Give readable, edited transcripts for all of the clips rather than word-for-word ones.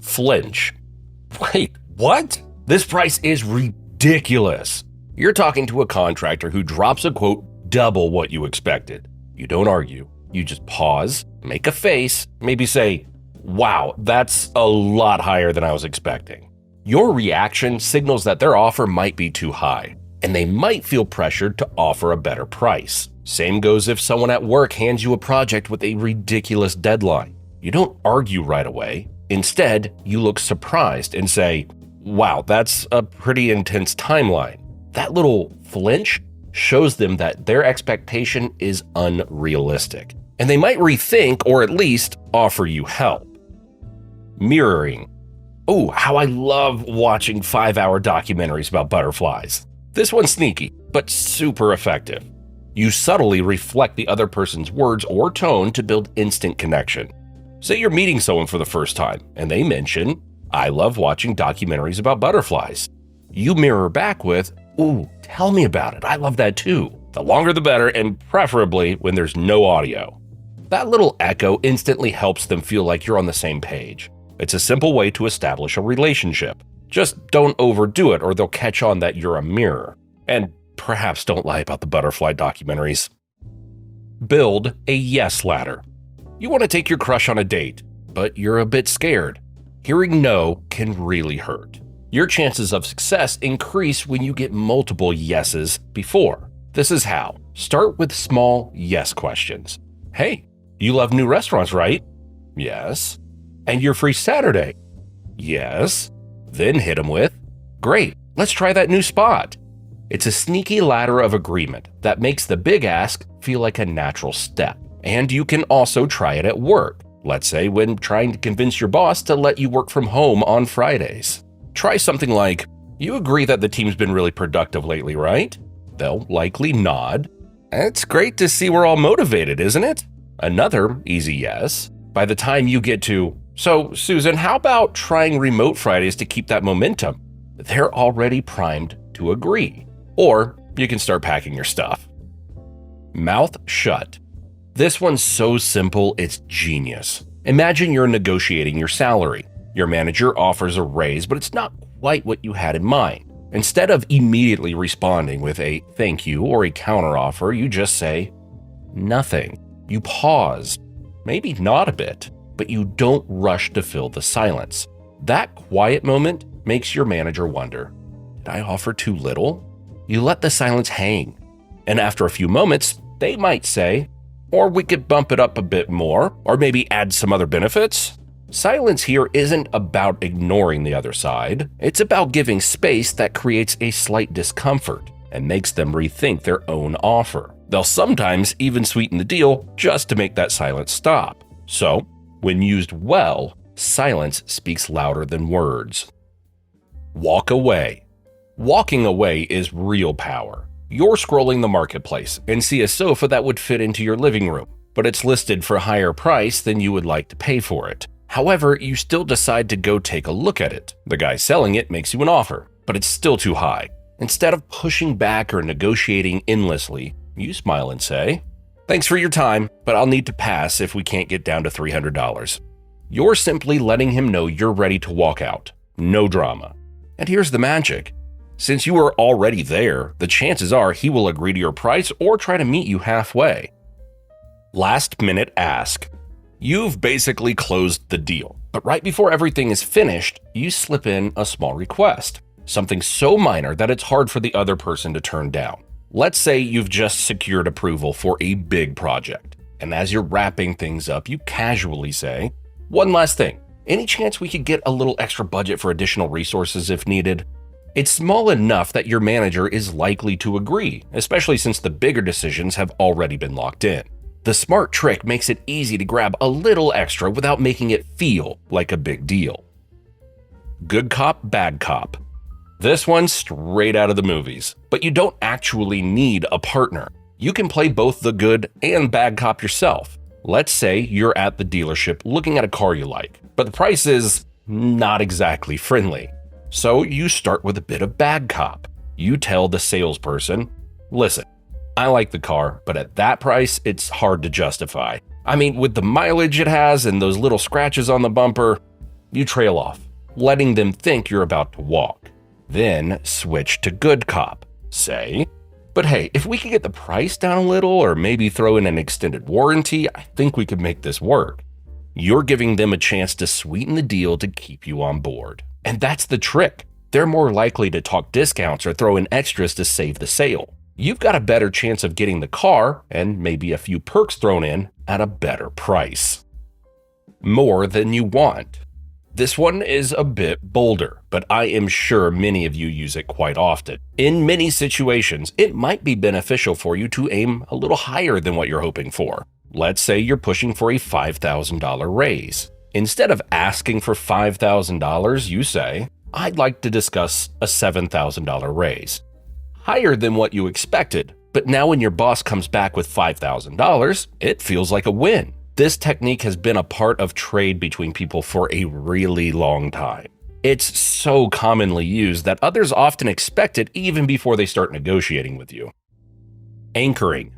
Flinch. Wait, what? This price is ridiculous. You're talking to a contractor who drops a quote double what you expected. You don't argue. You just pause, make a face, maybe say, "Wow, that's a lot higher than I was expecting." Your reaction signals that their offer might be too high, and they might feel pressured to offer a better price. Same goes if someone at work hands you a project with a ridiculous deadline. You don't argue right away. Instead, you look surprised and say, "Wow, that's a pretty intense timeline." That little flinch shows them that their expectation is unrealistic, and they might rethink or at least offer you help. Mirroring. Oh, how I love watching 5-hour documentaries about butterflies. This one's sneaky, but super effective. You subtly reflect the other person's words or tone to build instant connection. Say you're meeting someone for the first time, and they mention, "I love watching documentaries about butterflies." You mirror back with, "Ooh, tell me about it. I love that too." The longer the better, and preferably when there's no audio. That little echo instantly helps them feel like you're on the same page. It's a simple way to establish a relationship. Just don't overdo it or they'll catch on that you're a mirror. And perhaps don't lie about the butterfly documentaries. Build a yes ladder. You want to take your crush on a date, but you're a bit scared. Hearing no can really hurt. Your chances of success increase when you get multiple yeses before. This is how. Start with small yes questions. "Hey, you love new restaurants, right?" "Yes." "And you're free Saturday?" "Yes." Then hit them with, "Great, let's try that new spot." It's a sneaky ladder of agreement that makes the big ask feel like a natural step. And you can also try it at work. Let's say when trying to convince your boss to let you work from home on Fridays. Try something like, "You agree that the team's been really productive lately, right?" They'll likely nod. "It's great to see we're all motivated, isn't it?" Another easy yes. By the time you get to, "So, Susan, how about trying remote Fridays to keep that momentum?" They're already primed to agree. Or you can start packing your stuff. Mouth shut. This one's so simple, it's genius. Imagine you're negotiating your salary. Your manager offers a raise, but it's not quite what you had in mind. Instead of immediately responding with a thank you or a counteroffer, you just say, "Nothing." You pause, maybe nod a bit, but you don't rush to fill the silence. That quiet moment makes your manager wonder, "Did I offer too little?" You let the silence hang, and after a few moments, they might say, "Or we could bump it up a bit more, or maybe add some other benefits." Silence here isn't about ignoring the other side. It's about giving space that creates a slight discomfort and makes them rethink their own offer. They'll sometimes even sweeten the deal just to make that silence stop. So, when used well, silence speaks louder than words. Walk away. Walking away is real power. You're scrolling the marketplace and see a sofa that would fit into your living room, but it's listed for a higher price than you would like to pay for it. However, you still decide to go take a look at it. The guy selling it makes you an offer, but it's still too high. Instead of pushing back or negotiating endlessly, you smile and say, "Thanks for your time, but I'll need to pass if we can't get down to $300. You're simply letting him know you're ready to walk out. No drama. And here's the magic. Since you are already there, the chances are he will agree to your price or try to meet you halfway. Last minute ask. You've basically closed the deal, but right before everything is finished, you slip in a small request. Something so minor that it's hard for the other person to turn down. Let's say you've just secured approval for a big project, and as you're wrapping things up, you casually say, "One last thing. Any chance we could get a little extra budget for additional resources if needed?" It's small enough that your manager is likely to agree, especially since the bigger decisions have already been locked in. The smart trick makes it easy to grab a little extra without making it feel like a big deal. Good cop, bad cop. This one's straight out of the movies, but you don't actually need a partner. You can play both the good and bad cop yourself. Let's say you're at the dealership looking at a car you like, but the price is not exactly friendly. So you start with a bit of bad cop. You tell the salesperson, "Listen, I like the car, but at that price, it's hard to justify. I mean, with the mileage it has and those little scratches on the bumper, You trail off, letting them think you're about to walk. Then switch to good cop. Say, "But hey, if we could get the price down a little or maybe throw in an extended warranty, I think we could make this work." You're giving them a chance to sweeten the deal to keep you on board. And that's the trick. They're more likely to talk discounts or throw in extras to save the sale. You've got a better chance of getting the car and maybe a few perks thrown in at a better price. More than you want. This one is a bit bolder, but I am sure many of you use it quite often. In many situations, it might be beneficial for you to aim a little higher than what you're hoping for. Let's say you're pushing for a $5,000 raise. Instead of asking for $5,000, you say, "I'd like to discuss a $7,000 raise." Higher than what you expected, but now when your boss comes back with $5,000, it feels like a win. This technique has been a part of trade between people for a really long time. It's so commonly used that others often expect it even before they start negotiating with you. Anchoring.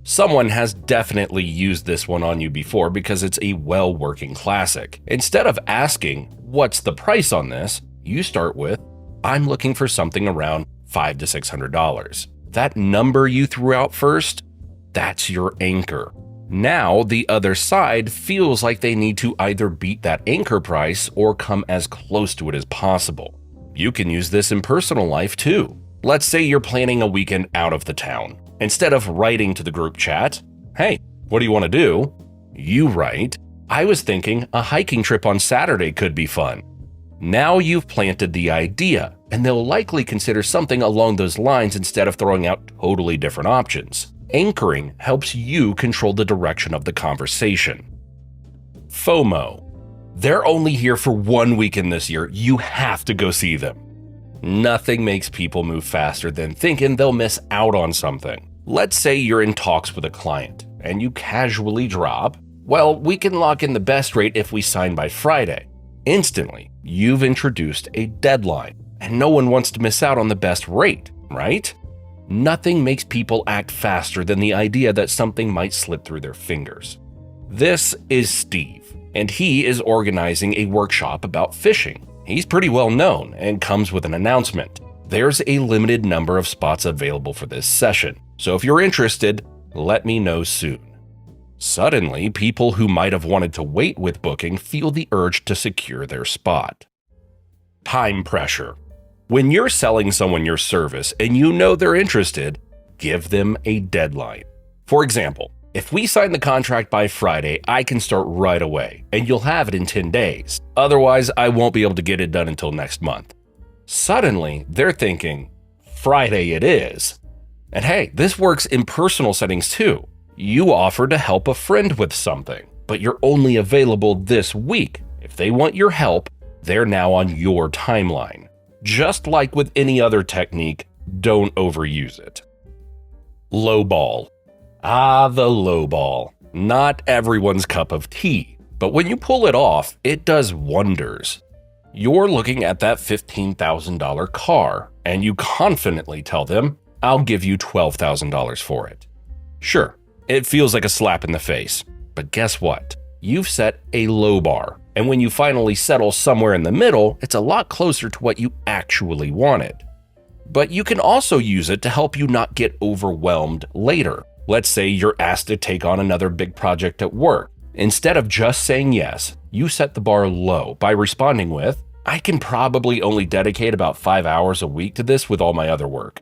Someone has definitely used this one on you before because it's a well-working classic. Instead of asking, "What's the price on this?" you start with, "I'm looking for something around $500 to $600. That number you threw out first, that's your anchor. Now the other side feels like they need to either beat that anchor price or come as close to it as possible. You can use this in personal life too. Let's say you're planning a weekend out of the town. Instead of writing to the group chat, "Hey, what do you want to do?" you write, "I was thinking a hiking trip on Saturday could be fun." Now you've planted the idea, and they'll likely consider something along those lines instead of throwing out totally different options. Anchoring helps you control the direction of the conversation. FOMO. They're only here for 1 weekend this year. You have to go see them. Nothing makes people move faster than thinking they'll miss out on something. Let's say you're in talks with a client, and you casually drop, "Well, we can lock in the best rate if we sign by Friday." Instantly, you've introduced a deadline, and no one wants to miss out on the best rate, right? Nothing makes people act faster than the idea that something might slip through their fingers. This is Steve, and he is organizing a workshop about fishing. He's pretty well known and comes with an announcement. There's a limited number of spots available for this session, so if you're interested, let me know soon. Suddenly, people who might have wanted to wait with booking feel the urge to secure their spot. Time pressure. When you're selling someone your service and you know they're interested, give them a deadline. For example, if we sign the contract by Friday, I can start right away, and you'll have it in 10 days. Otherwise, I won't be able to get it done until next month. Suddenly, they're thinking, Friday it is. And hey, this works in personal settings too. You offer to help a friend with something, but you're only available this week. If they want your help, they're now on your timeline. Just like with any other technique, don't overuse it. Lowball. Ah, the lowball. Not everyone's cup of tea, but when you pull it off, it does wonders. You're looking at that $15,000 car, and you confidently tell them, "I'll give you $12,000 for it." Sure, it feels like a slap in the face, but guess what? You've set a low bar, and when you finally settle somewhere in the middle, it's a lot closer to what you actually wanted. But you can also use it to help you not get overwhelmed later. Let's say you're asked to take on another big project at work. Instead of just saying yes, you set the bar low by responding with, "I can probably only dedicate about 5 hours a week to this with all my other work."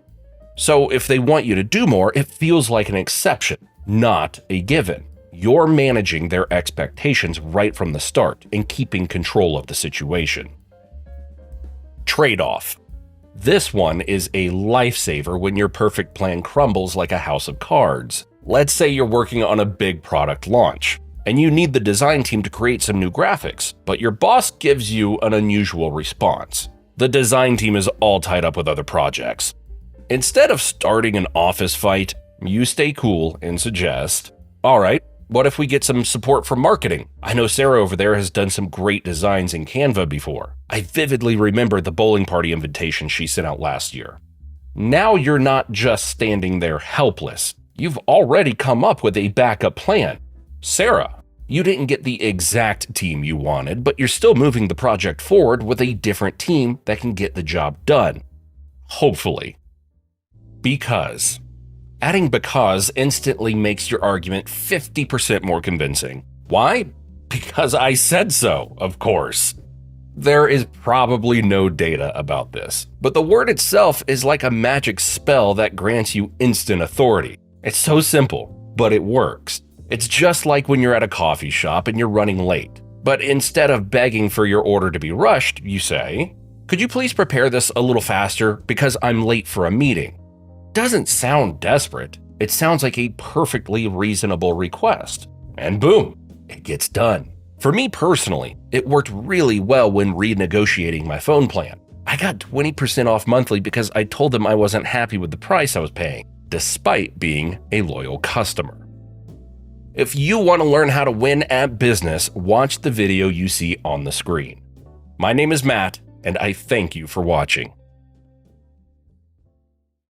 So if they want you to do more, it feels like an exception, not a given. You're managing their expectations right from the start and keeping control of the situation. Trade-off. This one is a lifesaver when your perfect plan crumbles like a house of cards. Let's say you're working on a big product launch, and you need the design team to create some new graphics, but your boss gives you an unusual response. The design team is all tied up with other projects. Instead of starting an office fight, you stay cool and suggest, "All right, what if we get some support from marketing? I know Sarah over there has done some great designs in Canva before. I vividly remember the bowling party invitation she sent out last year." Now you're not just standing there helpless. You've already come up with a backup plan. Sarah, You didn't get the exact team you wanted, but you're still moving the project forward with a different team that can get the job done. Hopefully. Because. Adding because instantly makes your argument 50% more convincing. Why? Because I said so, of course. There is probably no data about this, but the word itself is like a magic spell that grants you instant authority. It's so simple, but it works. It's just like when you're at a coffee shop and you're running late. But instead of begging for your order to be rushed, you say, "Could you please prepare this a little faster because I'm late for a meeting?" Doesn't sound desperate. It sounds like a perfectly reasonable request. And boom, it gets done. For me personally, it worked really well when renegotiating my phone plan. I got 20% off monthly because I told them I wasn't happy with the price I was paying, despite being a loyal customer. If you want to learn how to win at business, watch the video you see on the screen. My name is Matt, and I thank you for watching.